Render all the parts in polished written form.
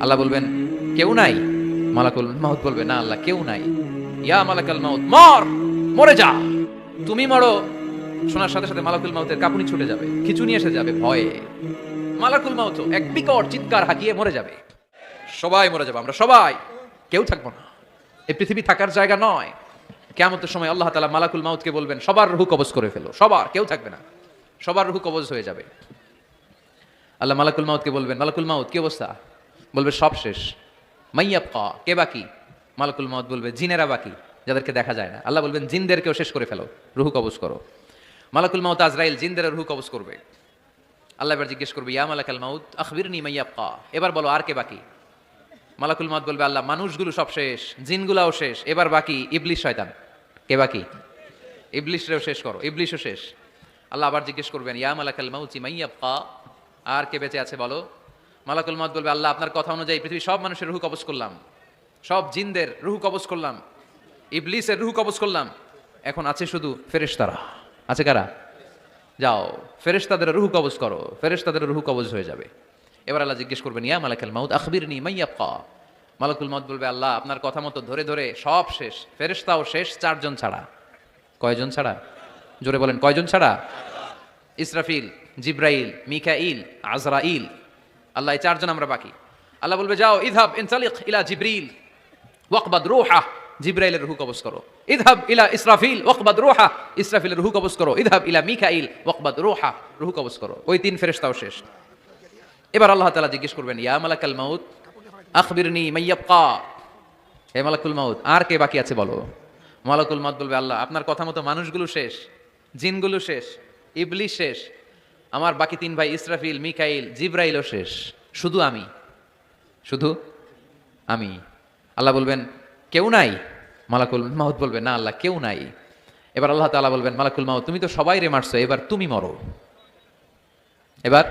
আল্লাহ বলবেন কেউ নাই? মালাকুল মাউত বলবে না আল্লাহ কেউ নাই। ইয়া মালাকাল মাউত মর, মরে যা, তুমি মরো। শোনার সাথে সাথে মালাকুল মাউতের কাঁপুনি ছুটে যাবে, খিঁচুনি এসে যাবে ভয়ে। মালাকুল মাউত এক বিকট চিৎকার হাঁকিয়ে মরে যাবে। সবাই মরে যাবে, আমরা সবাই, কেউ থাকবো না। এই পৃথিবী থাকার জায়গা নয়। কিয়ামতের সময় আল্লাহ তাআলা মালাকুল মাউতকে বলবেন সবার রূহ কবজ করে ফেলো, সবার, কেউ থাকবে না, সবার রূহ কবজ হয়ে যাবে। আল্লাহ মালাকুল মাউতকে বলবেন মালাকুল মাউত কি অবস্থা? বলবে সব শেষ। মাইয়াবকা, কে বাকি? মালাকুল মাউত বলবে জিনেরা বাকি, যাদেরকে দেখা যায় না। আল্লাহ বলবেন জিনদেরকেও শেষ করে ফেলো, রূহ কবজ করো। মালাকুল মাউত আজরাইল জিনদের রূহ কবজ করবে। আল্লাহ এবার জিজ্ঞেস করবে ইয়া মালাকাল মাউত আখবিরনি মাইয়াবকা, এবার বলো আর কে বাকি? মালাকুল মাউত বলবে আল্লাহ মানুষগুলো সব শেষ, জিনগুলাও শেষ, এবার বাকি ইবলিস শয়তান। কে বাকি? ইবলিসরেও শেষ করো, ইবলিসও শেষ। আল্লাহ আবার জিজ্ঞেস করবেন ইয়া মালাকাল মাউতি মাইয়াবকা, আর কে বেঁচে আছে বলো? মালাকুল মাউত বলবে আল্লাহ আপনার কথা অনুযায়ী পৃথিবীর সব মানুষের রূহ কবজ করলাম, সব জিনদের রূহ কবজ করলাম, ইবলিসের রূহ কবজ করলাম, এখন আছে শুধু ফেরেশতারা। আছে কারা? যাও ফেরেশতাদের রূহ কবজ করো, ফেরেশতাদের রূহ কবজ হয়ে যাবে। এবার আল্লাহ জিজ্ঞেস করবেন ইয়া মালাকাল মাউত আখবিরনি মাইয়াবকা। মালাকুল মাউত বলবে আল্লাহ আপনার কথা মতো ধরে ধরে সব শেষ, ফেরেশতাও শেষ, চারজন ছাড়া। কয়জন ছাড়া? জোরে বলেন কয়জন ছাড়া? ইসরাফিল, জিব্রাইল, মিকাইল, আজরাইল। আল্লাহ এই চারজন আমরা বাকি। আল্লাহ বলবে যাও ইযহাব ইনতালিক ইলা জিবরিল ওয়াকবাদ রূহা, জিব্রাইলের রূহ কবজ করো। ইযহাব ইলা ইসরাফিল ওয়াকবাদ রূহা, ইসরাফিলের রূহ কবজ করো। ইযহাব ইলা মিকাইল ওয়াকবাদ রূহা, রূহ কবজ করো। ওই তিন ফেরেশতাও শেষ। এবার আল্লাহ তাআলা জিজ্ঞেস করবেন ইয়া মালাকাল মাউত আখবিরনি মাইয়াবকা, হে মালাকুল মাউত আর কে বাকি আছে বলো? মালাকুল মাউত বলবে আল্লাহ আপনার কথা মতো মানুষগুলো শেষ, জিনগুলো শেষ, ইবলিস শেষ, আমার বাকি তিন ভাই ইসরাফিল, মিকাইল, জিব্রাইলও শেষ, শুধু আমি, শুধু আমি। আল্লাহ বলবেন কেউ নাই? মালাকুল মাউত বলবে না আল্লাহ কেউ নাই। এবার আল্লাহ তাআলা বলবেন মালাকুল মাউত তুমি তো সবাই রে মারছো, এবার তুমি মরো, এবার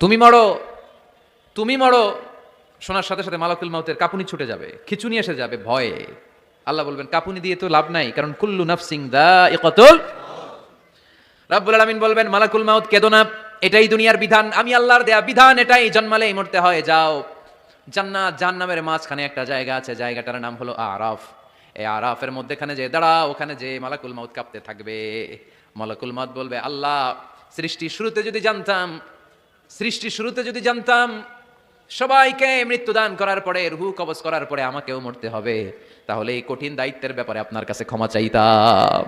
তুমি মরো, তুমি মরো। শোনার সাথে সাথে মালাকুল মাউতের কাঁপুনি ছুটে যাবে, খিঁচুনি এসে যাবে ভয়ে। আল্লাহ বলবেন কাঁপুনি দিয়ে তো লাভ নাই, কারণ কুল্লু নাফসিন যায়িকাতুল। রাব্বুল আলামিন বলবেন মালাকুল মাউত কেঁদো না, এটাই দুনিয়ার বিধান, আমি আল্লাহর দেয়া বিধান, এটাই, জন্মালেই মরতে হয়। যাও জান্নাত জাহান্নামের মাঝখানে একটা জায়গা আছে, জায়গাটার নাম হলো আরাফ। এই আরাফের মধ্যেখানে যে দাঁড়াও, ওখানে যে মালাকুল মাউত কাঁপতে থাকবে। মালাকুল মাউত বলবে আল্লাহ সৃষ্টির শুরুতে যদি জানতাম, সৃষ্টির শুরুতে যদি জানতাম সবাইকে মৃত্যুদান করার পরে, রূহ কবজ করার পরে আমাকেও মরতে হবে, তাহলে এই কঠিন দায়িত্বের ব্যাপারে আপনার কাছে ক্ষমা চাইতাম।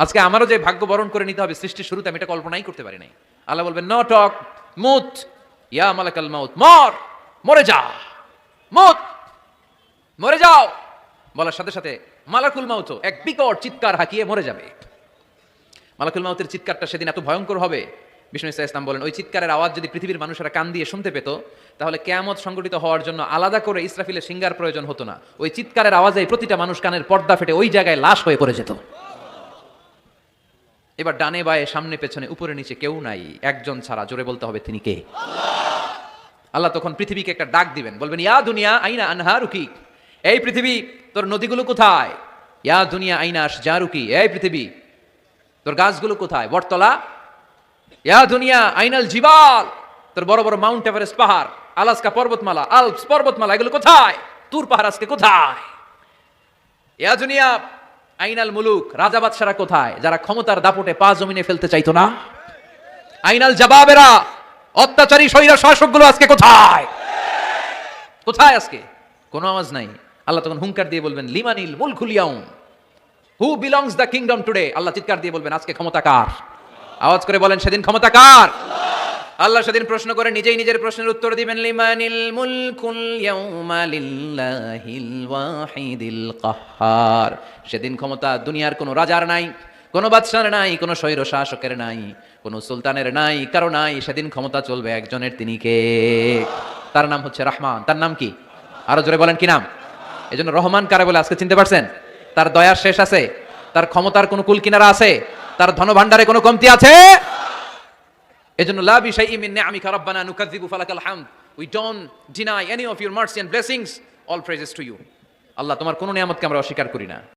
আজকে আমারও যে ভাগ্য বরণ করে নিতে হবে সৃষ্টির শুরুতে, আমি এটা কল্পনাই করতে পারি নাই। আল্লাহ বলবেন নো টক, মুত, ইয়া মালাকাল মাউত মর, মরে যা, মুত, মরে যাও। বলার সাথে সাথে মালাকুল মাউত এক বিকট চিৎকার হাঁকিয়ে মরে যাবে। মালাকুল মাউতের চিৎকারটা সেদিন এত ভয়ঙ্কর হবে, বিষ্ণু ইসা ইসলাম বলেন ওই চিৎকারের আওয়াজ যদি পৃথিবীর মানুষেরা কান দিয়ে শুনতে পেত, তাহলে কিয়ামত সংগঠিত হওয়ার জন্য আলাদা করে ইসরাফিলের সিঙ্গার প্রয়োজন হতো না। ওই চিৎকারের আওয়াজে প্রতিটা মানুষ কানের পর্দা ফেটে ওই জায়গায় লাশ হয়ে পড়ে যেত। এবার ডানে বায়ে সামনে পেছনে উপরে নিচে কেউ নাই, একজন ছাড়া, জোরে বলতে হবে তিনি কে? আল্লাহ তখন পৃথিবীকে একটা ডাক দিবেন, বলবেন ইয়া দুনিয়া আইনা আনহারুকি, এই পৃথিবী তোর নদীগুলো কোথায়? ইয়া দুনিয়া আইনা আশজারুকি, এই পৃথিবী তোর গাছগুলো কোথায়? বটতলা। ইয়া দুনিয়া আইনাল জিবাল, তোর বড় বড় মাউন্ট এভারেস্ট পাহাড়, আলাস্কা পর্বতমালা, আলপস পর্বতমালা, এগুলো কোথায়? তুর পাহাড় আজকে কোথায়? ইয়া দুনিয়া আইনাল মুলুক, রাজা বাদশারা কোথায়, যারা ক্ষমতার দাপটে পা জমিনে ফেলতে চাইতো না? আইনাল জাবাবেরা, অত্যাচারী স্বৈর শাসকগুলো আজকে কোথায়? কোথায় আজকে? কোনো আওয়াজ নাই। আল্লাহ তখন হুঙ্কার দিয়ে বলবেন লিমানিল মুলকুল ইয়াউম, who belongs the kingdom today. আল্লাহ চিৎকার দিয়ে বলবেন আজকে ক্ষমতা কার? আওয়াজ করে বলেন সেদিন ক্ষমতা কার? আল্লাহ সেদিন প্রশ্ন করে নিজেই নিজের প্রশ্নের উত্তর দিবেন লিমানিল মুলকুল ইয়াউমা লিল্লাহিল ওয়াহিদিল কাহ্হার। সেদিন ক্ষমতা দুনিয়ার কোনো রাজার নাই, কোনো বাদশার নাই, কোনো স্বৈর শাসকের নাই, কোনো সুলতানের নাই, কারো নাই। সেদিন ক্ষমতা চলবে একজনের, তিনি কে? তার নাম হচ্ছে রহমান। তার নাম কি? আরো জোরে বলেন কি নাম? এজন্য রহমান কারে বলে আজকে চিনতে পারছেন? তার দয়ার শেষ আছে? তার ক্ষমতার কোনো কুল কিনারা আছে? তার ধনভাণ্ডারে কোনো কমতি আছে? এজন্য লা বিশাইইন মিন নিআমিকা রাব্বানা নুকাযযিবু ফালাকাল হামদ, we don't deny any of your mercy and blessings, all praises to you. আল্লাহ তোমার কোনো নিয়ামতকে আমরা অস্বীকার করি না।